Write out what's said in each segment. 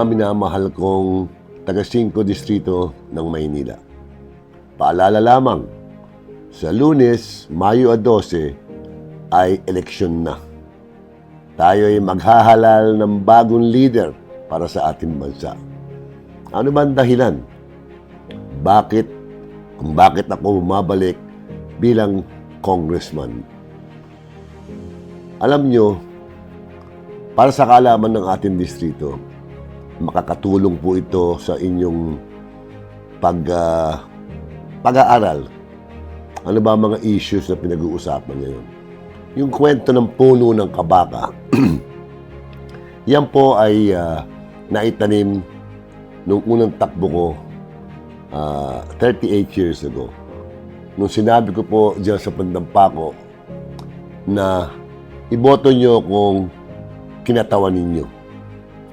mga minamahal kong taga-5 distrito ng Maynila. Paalala lamang, sa Lunes, Mayo 12 ay eleksyon na. Tayo ay maghahalal ng bagong leader para sa ating bansa. Ano ba ang dahilan? Kung bakit ako bumabalik bilang congressman? Alam nyo, para sa kaalaman ng ating distrito, makakatulong po ito sa inyong pag-aaral. Ano ba mga issues na pinag-uusapan ngayon? Yung kwento ng puno ng kabaka, yan po ay naitanim nung unang takbo ko 38 years ago. Nung sinabi ko po diyan sa Pandampako na iboto nyo kung kinatawan ninyo.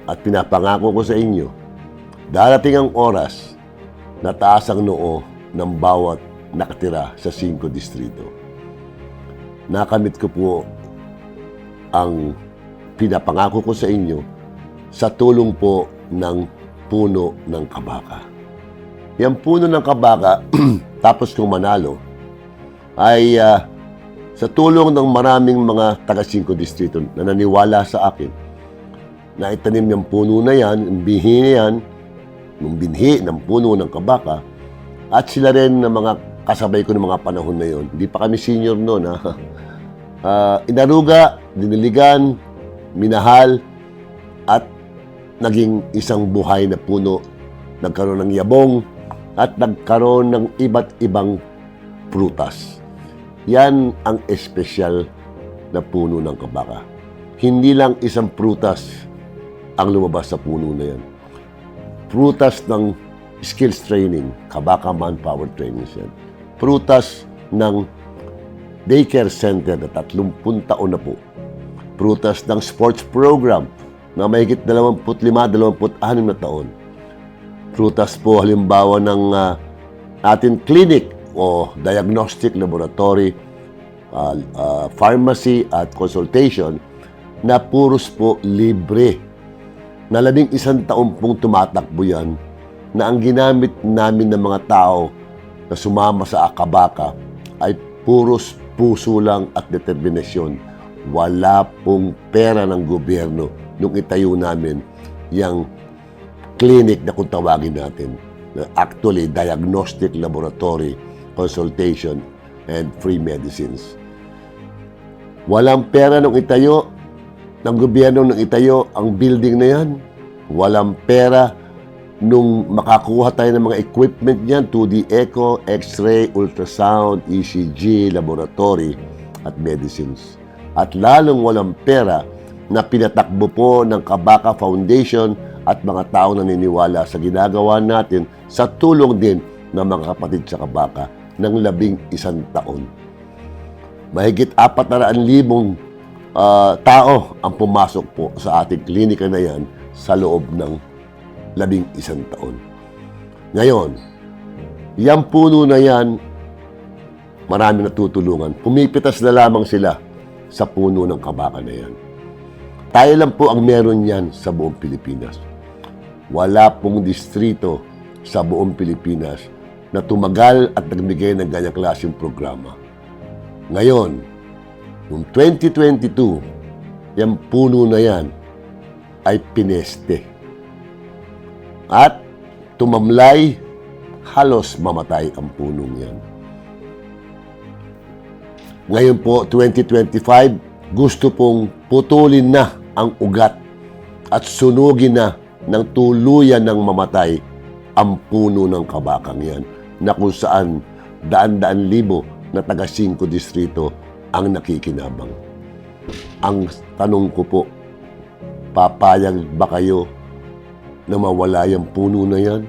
At pinapangako ko sa inyo, darating ang oras na taas ang noo ng bawat nakatira sa 5 distrito. Nakamit ko po ang pinapangako ko sa inyo sa tulong po ng puno ng kabaka. Yang puno ng kabaka, tapos kong manalo, ay sa tulong ng maraming mga taga-5 distrito na naniwala sa akin, na itanim yung puno na yan, yung binhi na yan, yung binhi ng puno ng kabaka, at sila rin na mga kasabay ko ng mga panahon na yon. Hindi pa kami senior noon. Inaruga, diniligan, minahal, at naging isang buhay na puno. Nagkaroon ng yabong at nagkaroon ng iba't ibang prutas. Yan ang espesyal na puno ng kabaka. Hindi lang isang prutas ang lumabas sa puno na yan. Prutas ng skills training, kabaka manpower training yan. Prutas ng daycare center na 30 taon na po. Prutas ng sports program na mahigit 25-26 na taon. Prutas po halimbawa ng ating clinic o diagnostic laboratory, pharmacy at consultation na puros po libre. Na 11 taon pong tumatakbo yan na ang ginamit namin ng mga tao na sumama sa kabaka ay puros puso lang at determinasyon. Wala pong pera ng gobyerno nung itayo namin yung clinic na kung tawagin natin. Actually, diagnostic laboratory, consultation, and free medicines. Walang pera nung itayo ng gobyerno nung itayo ang building na yan. Walang pera nung makakuha tayo ng mga equipment niyan, 2D echo, x-ray, ultrasound, ECG, laboratory, at medicines. At lalong walang pera na pinatakbo po ng Kabaka Foundation at mga tao na naniniwala sa ginagawa natin sa tulong din ng mga kapatid sa Kabaka ng 11 taon. Mahigit 400,000 tao ang pumasok po sa ating klinika na yan sa loob ng 11 taon. Ngayon, yung puno na yan, marami natutulungan. Pumipitas na lamang sila sa puno ng kabaka na yan. Tayo lang po ang meron yan sa buong Pilipinas. Wala pong distrito sa buong Pilipinas na tumagal at nagbigay ng ganyang klaseng programa. Ngayon, noong 2022, yung puno na yan ay pineste. At tumamlay, halos mamatay ang punong yan. Ngayon po, 2025, gusto pong putulin na ang ugat at sunugin na ng tuluyan ng mamatay ang puno ng kabakang yan, na kung saan daan-daan libo na taga-5 distrito ang nakikinabang. Ang tanong ko po, papayag ba kayo na mawala yung puno na yan?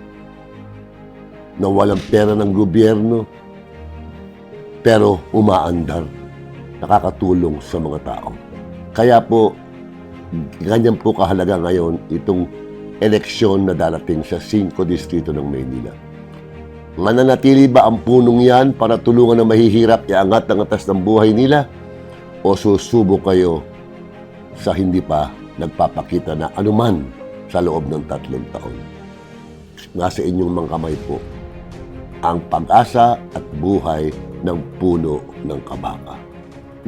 Na walang pera ng gobyerno, pero umaandar, nakakatulong sa mga tao. Kaya po, ganyan po kahalaga ngayon itong eleksyon na darating sa 5 distrito ng Maynila. Mananatili ba ang punong yan para tulungan ng mahihirap iangat ang atas ng buhay nila? O susubok kayo sa hindi pa nagpapakita na anuman sa loob ng 3 taon. Nasa inyong mga kamay po ang pag-asa at buhay ng puno ng Kabaka.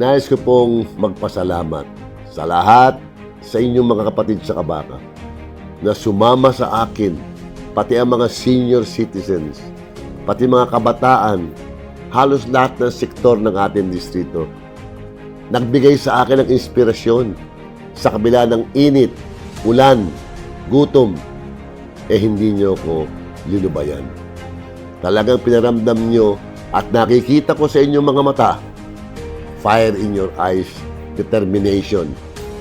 Nais ko pong magpasalamat sa lahat sa inyong mga kapatid sa Kabaka na sumama sa akin, pati ang mga senior citizens, pati mga kabataan, halos lahat ng sektor ng ating distrito, nagbigay sa akin ng inspirasyon sa kabila ng init, ulan, gutom, hindi nyo ako linubayan. Talagang pinaramdam nyo at nakikita ko sa inyong mga mata, fire in your eyes, determination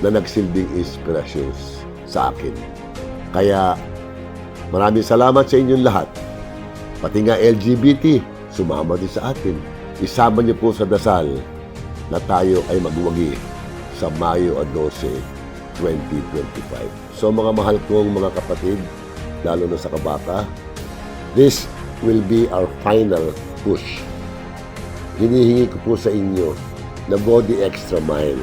na nagsilbing inspirasyon sa akin. Kaya maraming salamat sa inyong lahat. Pati nga LGBT, sumama din sa atin. Isama niyo po sa dasal na tayo ay magwagi sa Mayo 12, 2025. So mga mahal kong mga kapatid, lalo na sa Kabaka, this will be our final push. Hinihingi ko po sa inyo na go the extra mile.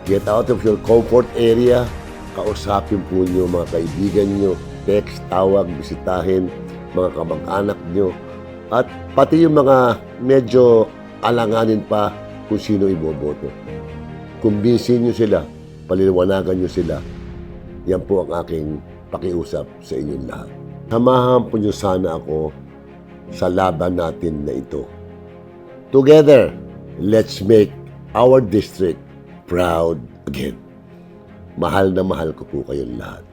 Get out of your comfort area, kausapin po niyo mga kaibigan niyo, text, tawag, bisitahin, mga kamag-anak niyo, at pati yung mga medyo alanganin pa kung sino iboboto. Kumbinsin niyo sila, paliliwanagan niyo sila. Yan po ang aking pakiusap sa inyong lahat. Samahan po niyo sana ako sa laban natin na ito. Together, let's make our district proud again. Mahal na mahal ko po kayong lahat.